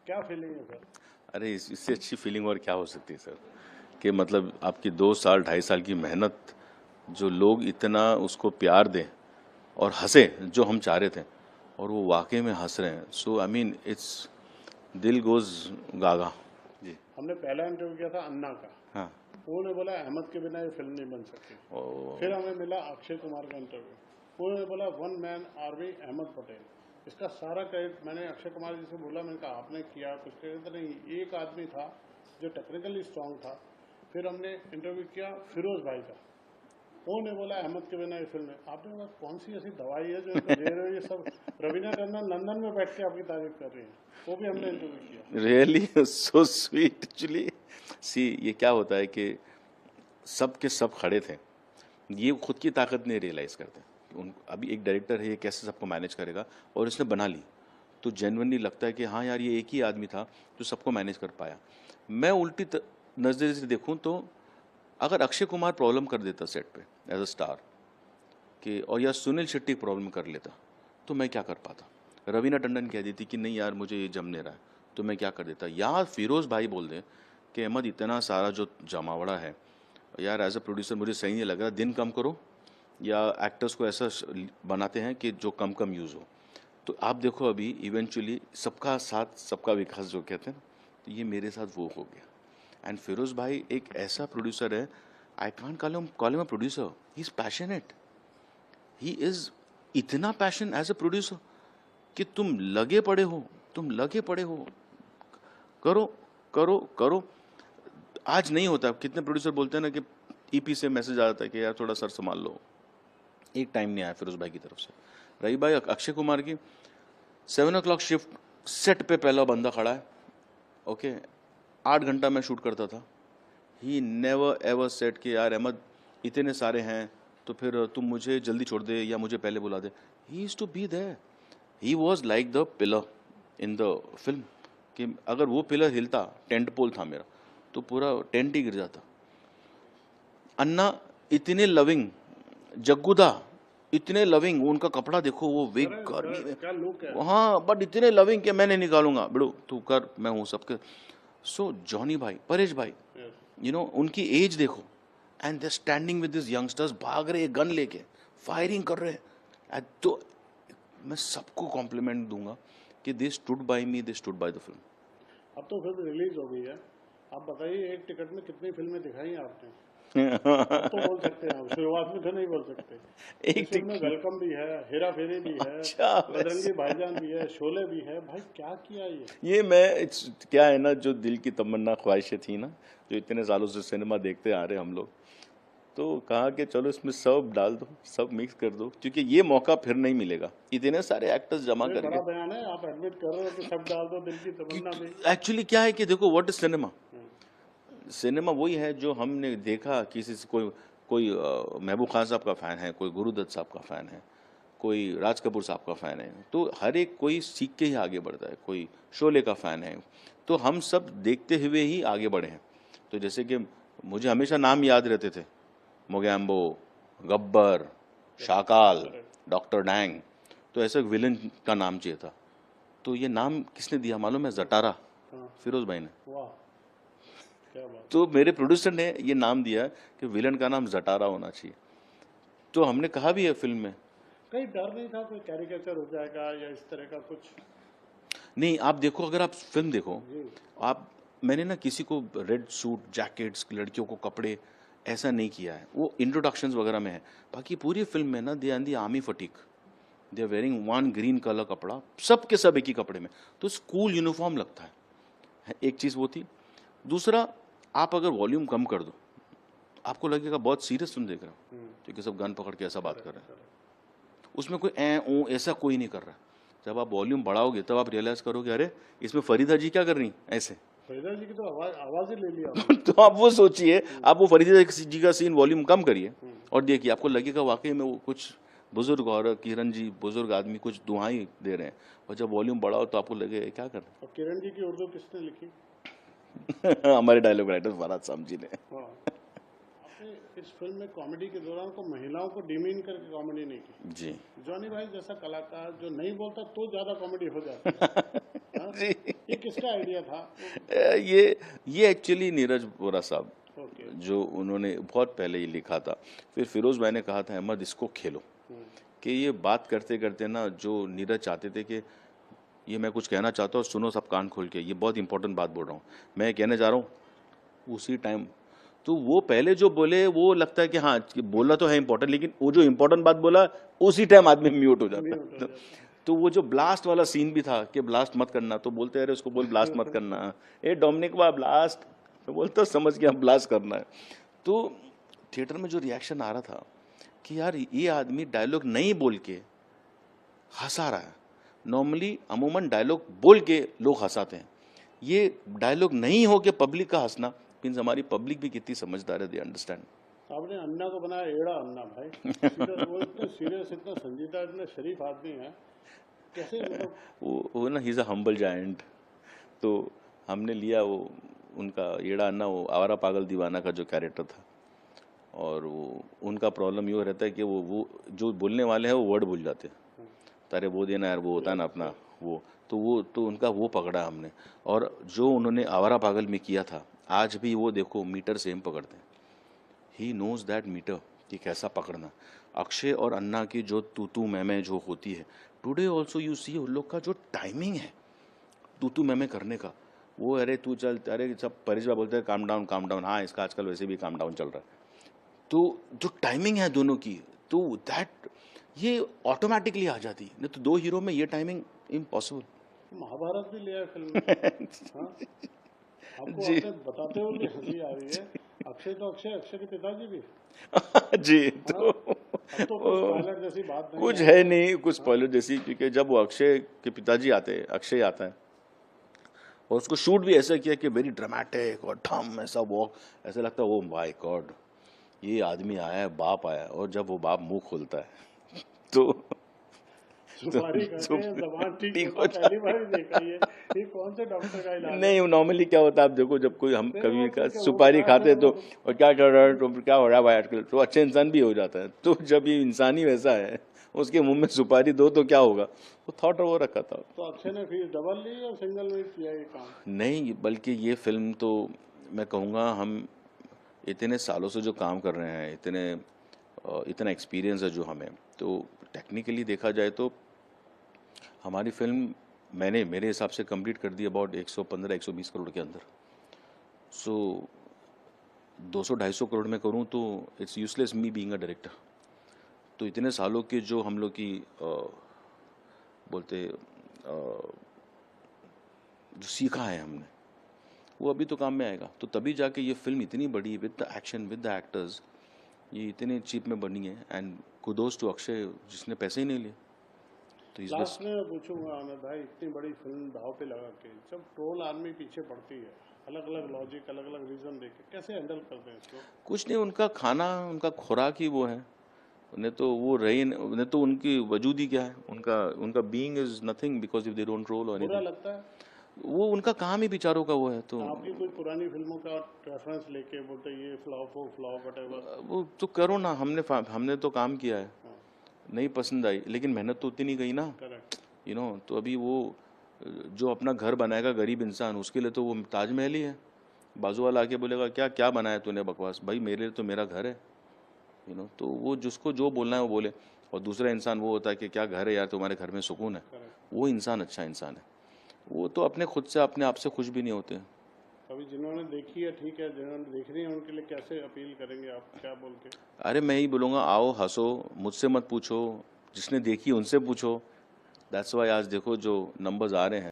क्या फीलिंग है सर? अरे इससे अच्छी फीलिंग और क्या हो सकती है सर, कि मतलब आपकी 2 साल 2.5 साल की मेहनत, जो लोग इतना उसको प्यार दें और हंसे जो हम चाह रहे थे, और वो वाकई में हंस रहे हैं। सो आई मीन इट्स दिल गोज गागा जी। हमने पहला इंटरव्यू किया था अन्ना का। हाँ। उन्होंने बोला अहमद के बिना ये फिल्म नहीं बन सकती। ओ। फिर हमें मिला अक्षय कुमार का इंटरव्यू। उन्होंने बोला one man army Ahmed Patel. इसका सारा क्रेडिट मैंने अक्षय कुमार जी से बोला, मैंने कहा आपने किया कुछ क्रेडिट नहीं, एक आदमी था जो टेक्निकली स्ट्रांग था। फिर हमने इंटरव्यू किया फिरोज भाई का। उन्होंने बोला अहमद के बिना ये फिल्म है। आपने बोला कौन सी ऐसी दवाई है जो इनको दे रहे हो? ये सब रवीना टंडन लंदन में बैठ के आपकी तारीफ कर रही है। वो भी हमने इंटरव्यू किया। Really so sweet actually. See ये क्या होता है कि सब के सब खड़े थे, ये खुद की ताकत नहीं रियलाइज़ करते। उन अभी एक डायरेक्टर है, ये कैसे सबको मैनेज करेगा, और इसने बना ली। तो जेन्युइनली लगता है कि हाँ यार, ये एक ही आदमी था जो सबको मैनेज कर पाया। मैं उल्टी नज़रिए से देखूं तो अगर अक्षय कुमार प्रॉब्लम कर देता सेट पे एज अ स्टार कि, और या सुनील शेट्टी प्रॉब्लम कर लेता, तो मैं क्या कर पाता? रवीना टंडन कह देती कि नहीं यार मुझे ये जम नहीं रहा है, तो मैं क्या कर देता? या फिरोज़ भाई बोल दें कि अहमद इतना सारा जो जमावड़ा है यार, एज अ प्रोड्यूसर मुझे सही नहीं लग रहा, दिन कम करो, या एक्टर्स को ऐसा बनाते हैं कि जो कम कम यूज़ हो। तो आप देखो अभी इवेंचुअली सबका साथ सबका विकास जो कहते हैं ना, तो ये मेरे साथ वो हो गया। एंड फिरोज़ भाई एक ऐसा प्रोड्यूसर है, I can't call him a producer, he is passionate, he is इतना पैशन एज अ प्रोड्यूसर कि तुम लगे पड़े हो, तुम लगे पड़े हो, करो करो करो। आज नहीं होता। कितने प्रोड्यूसर बोलते हैं ना कि ईपी से मैसेज आ जाता है कि यार थोड़ा सर संभाल लो, एक टाइम नहीं आया फिरोज भाई की तरफ से। रही भाई अक्षय कुमार की, 7 o'clock शिफ्ट, सेट पे पहला बंदा खड़ा है, ओके, 8 घंटा मैं शूट करता था। ही नेवर एवर सेट कि यार अहमद इतने सारे हैं तो फिर तुम मुझे जल्दी छोड़ दे या मुझे पहले बुला दे। He is to be there, he was like the pillar in the film, कि अगर वो पिलर हिलता, टेंट पोल था मेरा, तो पूरा टेंट ही गिर जाता। अन्ना इतने लविंग, जग्गूदा इतने लविंग, उनका कपड़ा देखो वो विग गर्मी में, क्या लुक है। हाँ, बट इतने लविंग कि मैं नहीं निकालूंगा, बिड़ो तू कर, मैं हूँ सबके। सो जॉनी भाई, परेश भाई, यू नो उनकी एज देखो, and they standing with this youngsters, भाग रहे गन लेके, फायरिंग कर रहे हैं। तो मैं सबको कॉम्प्लीमेंट दूंगा कि they stood by me, they stood by the film. अब तो फिल्म रिलीज हो गई है। आप बताइए एक टिकट में कितनी फिल्में दिखाई हैं आपने? अब तो बोल सकते हैं, शुरुआत में तो नहीं बोल सकते। एक इस फिल्म में टिक वेलकम भी है, हेरा फेरी भी है, अच्छा बजरंगी वैसे भाईजान भी है, शोले भी है। भाई क्या किया ये? ये मैं क्या है ना, जो दिल की तमन्ना ख्वाहिशें थी ना, जो इतने सालों से सिनेमा देखते आ रहे हम लोग, तो कहा कि चलो इसमें सब डाल दो, सब मिक्स कर दो, क्योंकि ये मौका फिर नहीं मिलेगा इतने सारे एक्टर्स जमा ये करके। बड़ा बयान है, आप एडमिट कर रहे हो कि सब डाल दो दिल की तमन्ना भी। एक्चुअली क्या है कि देखो what is cinema, hmm, cinema वही है जो हमने देखा किसी से, कोई कोई महबूब खान साहब का फ़ैन है, कोई गुरुदत्त साहब का फ़ैन है, कोई राज कपूर साहब का फ़ैन है, तो हर एक कोई सीख के ही आगे बढ़ता है, कोई शोले का फ़ैन है, तो हम सब देखते हुए ही आगे बढ़े हैं। तो जैसे कि मुझे हमेशा नाम याद रहते थे, मोगैम्बो, गब्बर, शाकाल, डॉक्टर डैंग, तो ऐसे विलन का नाम चाहिए था। तो ये नाम किसने दिया मालूम है? जटारा, हाँ। फिरोज भाई ने। वाह, क्या बात। तो मेरे प्रोड्यूसर ने ये नाम दिया कि विलन का नाम जटारा होना चाहिए, तो हमने कहा भी है फिल्म में। कहीं डर नहीं था कोई कैरिकेचर हो जाएगा या इस तरह का कुछ? नहीं, आप देखो, अगर आप फिल्म देखो, जी। आप, मैंने ना किसी को रेड सूट जैकेट्स, लड़कियों को कपड़े ऐसा नहीं किया है, वो इंट्रोडक्शंस वगैरह में है। बाकी पूरी फिल्म में ना दे आर दी आर्मी फटीक, they are wearing one green colour कपड़ा, सब के सब एक ही कपड़े में, तो स्कूल यूनिफॉर्म लगता है। एक चीज़ वो थी। दूसरा, आप अगर वॉल्यूम कम कर दो, आपको लगेगा बहुत सीरियस तुम देख रहे हो, क्योंकि सब गन पकड़ के ऐसा बात कर रहे हैं। उसमें कोई ए ओ ऐसा कोई नहीं कर रहा। जब आप वॉल्यूम बढ़ाओगे तब आप रियलाइज करोगे, अरे इसमें फरीदा जी क्या कर रही ऐसे। फरीदा जी की तो आवाज ही ले लिया आपने। तो आप वो सोचिए, आप वो फरीदा जी का सीन वॉल्यूम कम करिए और देखिए, आपको लगेगा वाकई में वो कुछ बुजुर्ग, और किरण जी बुजुर्ग आदमी कुछ दुआएं दे रहे हैं, और जब वॉल्यूम बढ़ाओ तो आपको लगे क्या कर और किरण जी की उर्दू किसने लिखी? रहे हैं। हमारे डायलॉग राइटर फरहाद साहब जी ने। हाँ। आपने इस फिल्म में कॉमेडी के दौरान को महिलाओं को डिमीन करके कॉमेडी नहीं की। जी। जॉनी भाई जैसा कलाकार जो नहीं बोलता तो ज्यादा कॉमेडी हो जाती है। हाँ? जी। ये किसका आइडिया था? ये एक्चुअली नीरज वोरा साहब, ओके। जो उन्होंने बहुत पहले ही लिखा था। फिर फिरोज भाई ने कहा था अहमद इसको खेलो, कि ये बात करते करते ना जो नीरज चाहते थे कि ये मैं कुछ कहना चाहता हूँ, सुनो सब कान खोल के, ये बहुत इंपॉर्टेंट बात बोल रहा हूँ, मैं कहने जा रहा हूँ उसी टाइम। तो वो पहले जो बोले वो लगता है कि हाँ कि बोला तो है इंपॉर्टेंट, लेकिन वो जो इंपॉर्टेंट बात बोला उसी टाइम आदमी म्यूट हो जाता म्यूट हो है। जाता है। तो वो जो ब्लास्ट वाला सीन भी था कि ब्लास्ट मत करना, तो बोलते अरे उसको बोल ब्लास्ट मत करना, ए डोमिनिक वाह ब्लास्ट, तो बोलता समझ गया ब्लास्ट करना है। तो थिएटर में जो रिएक्शन आ रहा था कि यार ये आदमी डायलॉग नहीं बोल के हंसा रहा है। नॉर्मली अमूमन डायलॉग बोल के लोग हंसाते हैं, ये डायलॉग नहीं हो के पब्लिक का हंसना मीन्स हमारी पब्लिक भी कितनी समझदार है, दे अंडरस्टैंड। आपने अन्ना को बनाया एड़ा अन्ना भाई। वो इतने सीरियस, इतना संजीदा, इतने शरीफ आदमी है, कैसे मतलब? वो ना he is a humble giant. तो हमने लिया वो उनका येड़ा अन्ना, वो आवारा पागल दीवाना का जो कैरेक्टर था, और वो उनका प्रॉब्लम ये रहता है कि वो जो बोलने वाले हैं वो वर्ड भूल जाते हैं। तारे वो देना यार, वो होता है ना अपना वो, तो उनका वो पकड़ा हमने। और जो उन्होंने आवारा पागल में किया था, आज भी वो देखो मीटर सेम पकड़ते हैं। ही नोज दैट मीटर कि कैसा पकड़ना। अक्षय और अन्ना की जो तू मैं जो होती है, टुडे ऑल्सो यू सी उन लोग का जो टाइमिंग है तू मैं करने का, वो अरे तू चल, अरे सब परेश भाई बोलते हैं काम डाउन, हाँ इसका आजकल वैसे भी काम डाउन चल रहा है। तो जो टाइमिंग है दोनों की, तो दैट ये ऑटोमेटिकली आ जाती है, नहीं तो दो हीरो में ये टाइमिंग इम्पॉसिबल। महाभारत भी लिया है फिल्म में। हाँ? आपको जी आपने बताते हुए भी हंसी आ रही है। अक्षय तो अक्षय के पिताजी भी। जी। हाँ? तो अब तो कुछ स्पॉइलर जैसी बात नहीं कुछ है। है नहीं, कुछ स्पॉइलर जैसी, क्योंकि जब वो अक्षय के पिताजी आते हैं, अक्षय आता है और उसको शूट भी ऐसा किया कि वेरी ड्रामेटिक और ठम ऐसा वॉक, ऐसा लगता है ओ माय गॉड ये आदमी आया है, बाप आया है। और जब वो बाप मुंह खोलता है तो सुपारी खाते हैं, जबान ठीक ठीक होता, हो पहली बार ही देखा ये कौन से डॉक्टर का इलाज है? नहीं, नॉर्मली क्या होता है, आप देखो जब कोई हम नहीं, कभी वो का ठीक है, वो सुपारी बताया खाते था तो वो। और क्या कर रहा है, तो क्या हो रहा है भाई आजकल, तो अच्छे इंसान भी हो जाता है। तो जब ये इंसान ही वैसा है, उसके मुंह में सुपारी दो तो क्या होगा, तो थॉट वो रखा था। तो अक्षय ने फीस डबल ली और सिंगल में किया ये काम? नहीं, बल्कि ये फिल्म तो मैं कहूँगा हम इतने सालों से जो काम कर रहे हैं, इतना एक्सपीरियंस है जो हमें, तो टेक्निकली देखा जाए तो हमारी फिल्म मैंने मेरे हिसाब से कंप्लीट कर दी अबाउट 115-120 करोड़ के अंदर। सो 200-250 करोड़ में करूँ तो it's useless me being a director. तो इतने सालों के जो हम लोग की बोलते जो सीखा है हमने, वो अभी तो काम में आएगा। तो तभी जाके ये फिल्म इतनी बड़ी with the action with the actors, ये इतने चीप में बनी है। एंड कुडोस टू अक्षय जिसने पैसे ही नहीं लिए। तो इस लास्ट में मैं पूछूंगा आनंद भाई, इतनी बड़ी फिल्म दाव पे लगा के जब ट्रोल आर्मी पीछे पड़ती है, अलग अलग लॉजिक, अलग अलग रीजन देके कैसे हैंडल करते हैं इसको? कुछ नहीं, उनका खाना उनका खुराक ही वो है। उन्हें तो वो रही उन्हें तो उनकी वजूद ही क्या है, उनका being is nothing because if they don't role और बुरा एनीथिंग। लगता है? वो उनका काम ही बेचारों का वो है। तो आपकी कोई पुरानी फिल्मों का रेफरेंस लेके बोलते ये फ्लॉप हो, फ्लॉप वटेवर? वो तो करो ना, हमने तो काम किया है, नहीं पसंद आई लेकिन मेहनत तो उतनी नहीं गई ना, करेक्ट। You know. तो अभी वो जो अपना घर बनाएगा गरीब इंसान, उसके लिए तो वो ताजमहल ही है। बाजू वाला आके बोलेगा क्या क्या बनाया तूने बकवास, भाई मेरे लिए तो मेरा घर है, यू नो। तो वो जिसको जो बोलना है वो बोले। और दूसरा इंसान वो होता है कि क्या घर है यार, तुम्हारे घर में सुकून है, वो इंसान अच्छा इंसान है। वो तो अपने खुद से अपने आप से खुश भी नहीं होते। अभी जिन्होंने देखी है ठीक है, जिन्होंने देख रही है उनके लिए कैसे अपील करेंगे आप, क्या बोल के? अरे मैं ही बोलूँगा आओ हंसो, मुझसे मत पूछो, जिसने देखी उनसे पूछो। दैट्स वाई आज देखो जो नंबर्स आ रहे हैं।